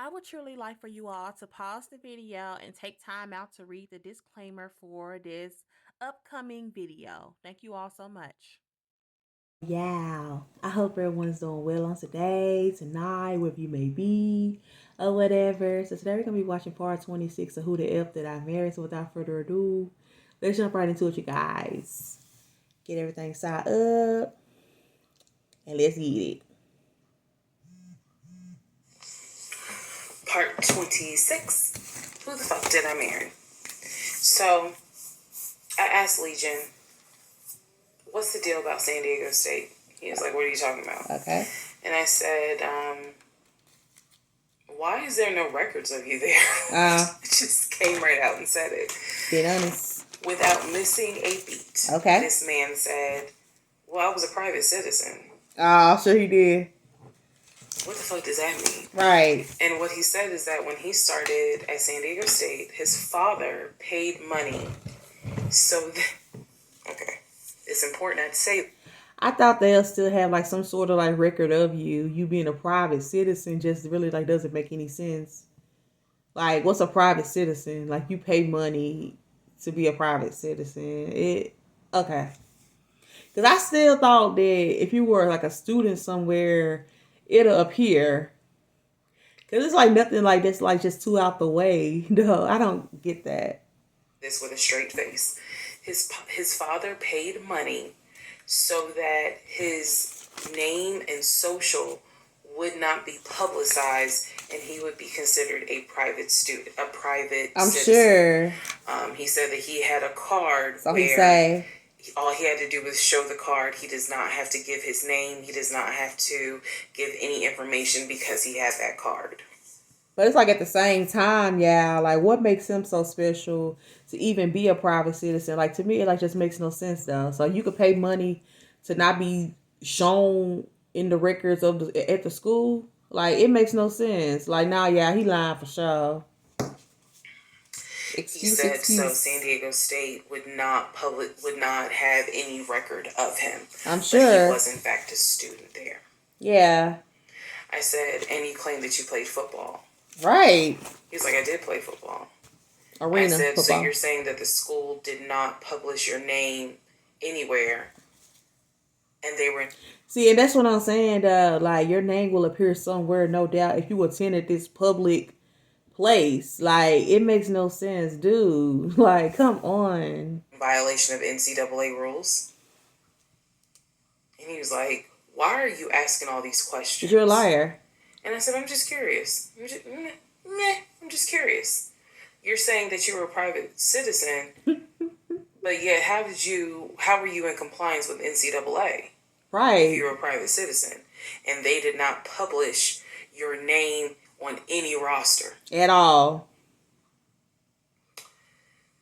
I would truly like for you all to pause the video and take time out to read the disclaimer for this upcoming video. Thank you all so much. Yeah, I hope everyone's doing well on today, tonight, wherever you may be, or whatever. So today we're gonna be watching part 26 of Who the F Did I Marry. So without further ado, let's jump right into it, you guys. Get everything side up, and let's get it. Part 26. Who the fuck did I marry? So, I asked Legion, what's the deal about San Diego State? He was like, what are you talking about? Okay. And I said, why is there no records of you there? It just came right out and said it. Be honest. Without missing a beat. Okay. This man said, well, I was a private citizen. Oh, sure he did. What the fuck does that mean? Right. And what he said is that when he started at San Diego State, his father paid money. So, okay, it's important not to say. I thought they'll still have like some sort of like record of you being a private citizen. Just really like doesn't make any sense. Like, what's a private citizen? Like, you pay money to be a private citizen. Okay. Because I still thought that if you were like a student somewhere, it'll appear. Because it's like nothing like this, like just too out the way. No, I don't get that. This with a straight face. His father paid money so that his name and social would not be publicized and he would be considered a private student, a private I'm citizen. sure. He said that he had a card So where he say all he had to do was show the card. He does not have to give his name. He does not have to give any information because he has that card. But it's like at the same time, yeah, like what makes him so special to even be a private citizen? Like to me, it like just makes no sense though. So you could pay money to not be shown in the records of at the school. Like it makes no sense. Like now, yeah, he lying for sure. He said so. San Diego State would not have any record of him. I'm sure but he was in fact a student there. Yeah. I said, and you claimed that you played football. Right. He's like, I did play football. Arena I said, football. so you're saying that the school did not publish your name anywhere, and they were. See, and that's what I'm saying. Like your name will appear somewhere, no doubt, if you attended this public place. Like it makes no sense, dude. Like, come on. Violation of NCAA rules. And he was like, why are you asking all these questions? You're a liar. And I said, I'm just curious. I'm just curious. You're saying that you were a private citizen, but yet how were you in compliance with NCAA? Right. If you were a private citizen. And they did not publish your name on any roster. At all.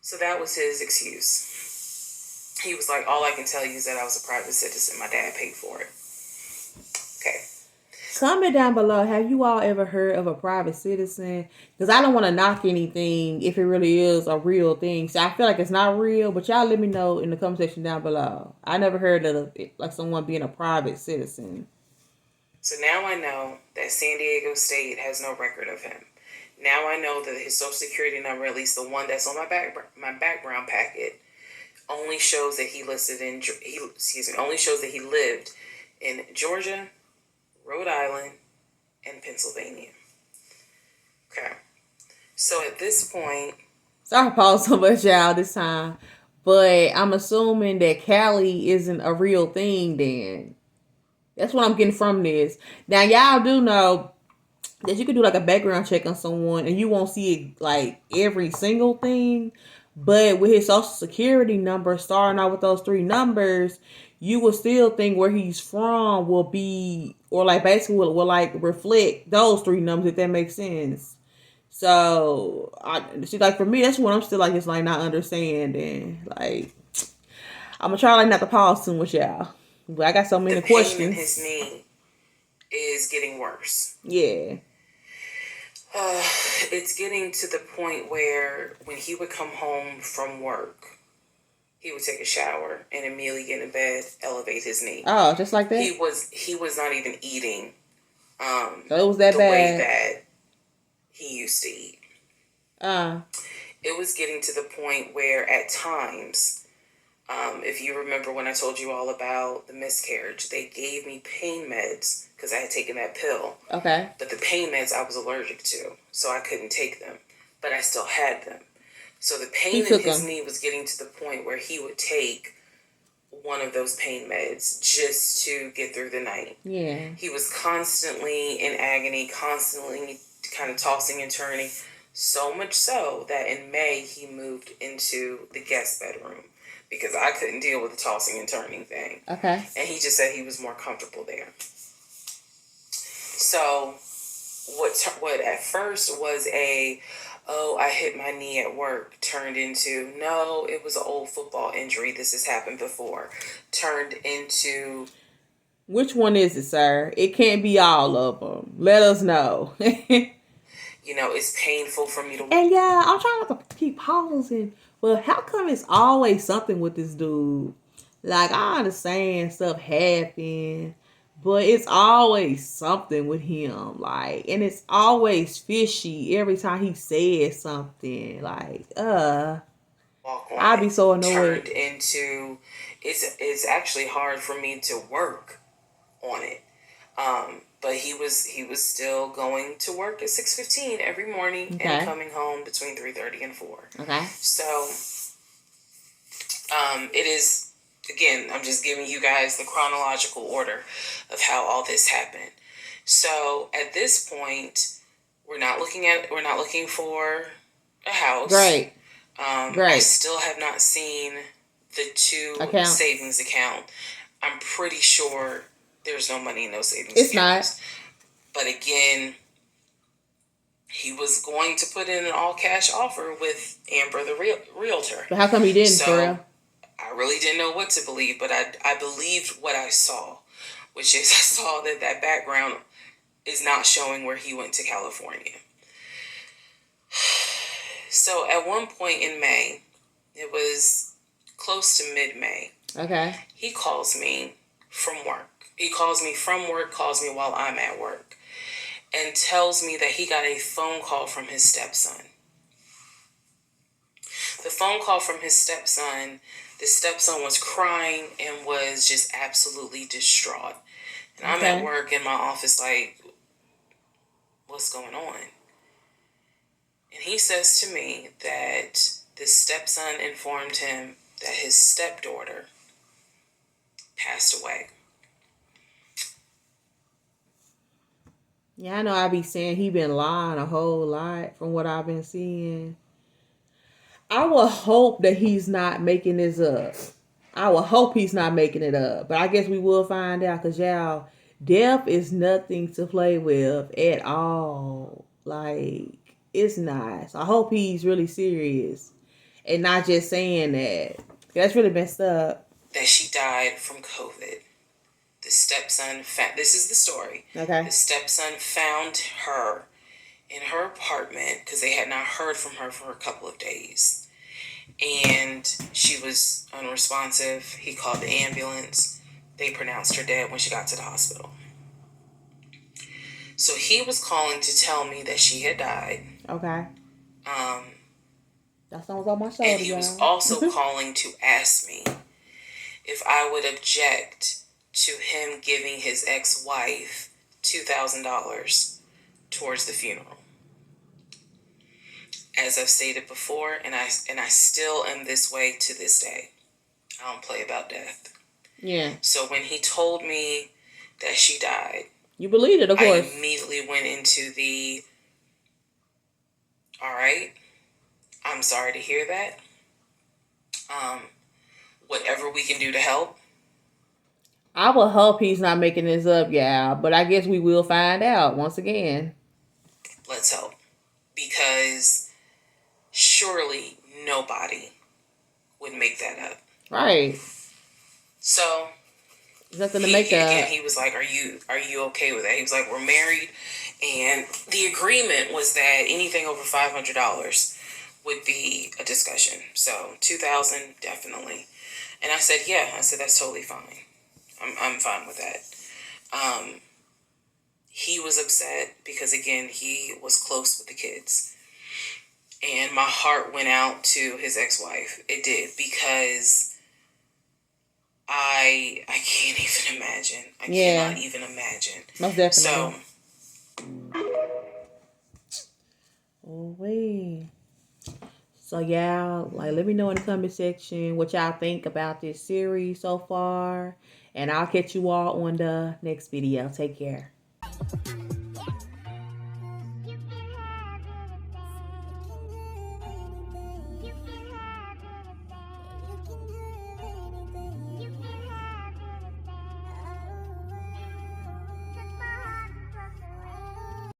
So that was his excuse. He was like, all I can tell you is that I was a private citizen. My dad paid for it. Okay. Comment down below, have you all ever heard of a private citizen? Because I don't want to knock anything if it really is a real thing. So I feel like it's not real, but y'all let me know in the comment section down below. I never heard of like someone being a private citizen. So now I know that San Diego State has no record of him. Now I know that his social security number, at least the one that's on my background packet, only shows that he lived in Georgia, Rhode Island, and Pennsylvania. Okay. So at this point, sorry to pause so much, y'all, this time, but I'm assuming that Cali isn't a real thing. Then that's what I'm getting from this. Now y'all do know that you can do like a background check on someone and you won't see it like every single thing. But with his social security number starting out with those 3 numbers, you will still think where he's from will be, or like basically will like reflect those 3 numbers, if that makes sense. So I see, like for me, that's what I'm still like just like not understanding. Like I'm gonna try like not to pause too much, y'all. But I got so many questions. The pain in his knee is getting worse. Yeah. It's getting to the point where when he would come home from work, he would take a shower and immediately get in bed, elevate his knee. Oh, just like that? He was not even eating. So it was that the bad. way that he used to eat. Uh, It was getting to the point where at times, if you remember when I told you all about the miscarriage, they gave me pain meds because I had taken that pill. okay. But the pain meds I was allergic to, so I couldn't take them. But I still had them. So the He pain in took his them. knee was getting to the point where he would take one of those pain meds just to get through the night. Yeah. He was constantly in agony, constantly kind of tossing and turning. So much so that in May he moved into the guest bedroom because I couldn't deal with the tossing and turning thing. Okay. And he just said he was more comfortable there. So what at first was I hit my knee at work, turned into, no, it was an old football injury. This has happened before. Turned into, which one is it, sir? It can't be all of them. Let us know. it's painful for me to. And yeah, I'm trying not to keep pausing. Well, how come it's always something with this dude? Like, I understand stuff happen, but it's always something with him. Like, and it's always fishy every time he says something. Like, Walk on I'll be it. so annoyed. Turned into, it's actually hard for me to work on it. But he was still going to work at 6:15 every morning and coming home between 3:30 and 4. Okay. So it is, again, I'm just giving you guys the chronological order of how all this happened. So at this point, we're not looking for a house. Great. I still have not seen the two savings account. I'm pretty sure there's no money in those savings accounts. It's not. But again, he was going to put in an all-cash offer with Amber, the realtor. But how come he didn't, for real? I really didn't know what to believe, but I believed what I saw, which is I saw that background is not showing where he went to California. So at one point in May, it was close to mid-May. Okay. He calls me from work. He calls me from work, calls me while I'm at work, and tells me that he got a phone call from his stepson. The phone call from his stepson, the stepson was crying and was just absolutely distraught. And I'm at work in my office like, what's going on? And he says to me that the stepson informed him that his stepdaughter passed away. Yeah, I know I be saying he been lying a whole lot from what I've been seeing. I will hope that he's not making this up. I will hope he's not making it up. But I guess we will find out because, y'all, death is nothing to play with at all. Like, it's not. So I hope he's really serious and not just saying that. That's really messed up. That she died from COVID. The stepson, this is the story. Okay. The stepson found her in her apartment because they had not heard from her for a couple of days. And she was unresponsive. He called the ambulance. They pronounced her dead when she got to the hospital. So he was calling to tell me that she had died. Okay. That sounds on my shoulder, and he was also calling to ask me if I would object to him giving his ex-wife $2,000 towards the funeral. As I've stated before, and I still am this way to this day. I don't play about death. Yeah. So when he told me that she died, you believed it, of course. I immediately went into the, all right, I'm sorry to hear that. Whatever we can do to help. I will hope he's not making this up, yeah, but I guess we will find out once again. Let's hope. Because surely nobody would make that up. Right. So nothing to make up. Again, he was like, are you okay with that? He was like, we're married, and the agreement was that anything over $500 would be a discussion. So $2,000 definitely. And I said, yeah. I said, that's totally fine. I'm fine with that. He was upset because, again, he was close with the kids. And my heart went out to his ex-wife. It did, because I can't even imagine. I cannot even imagine. Most definitely. Oh, wait. So, y'all, like, let me know in the comment section what y'all think about this series so far. And I'll catch you all on the next video. Take care.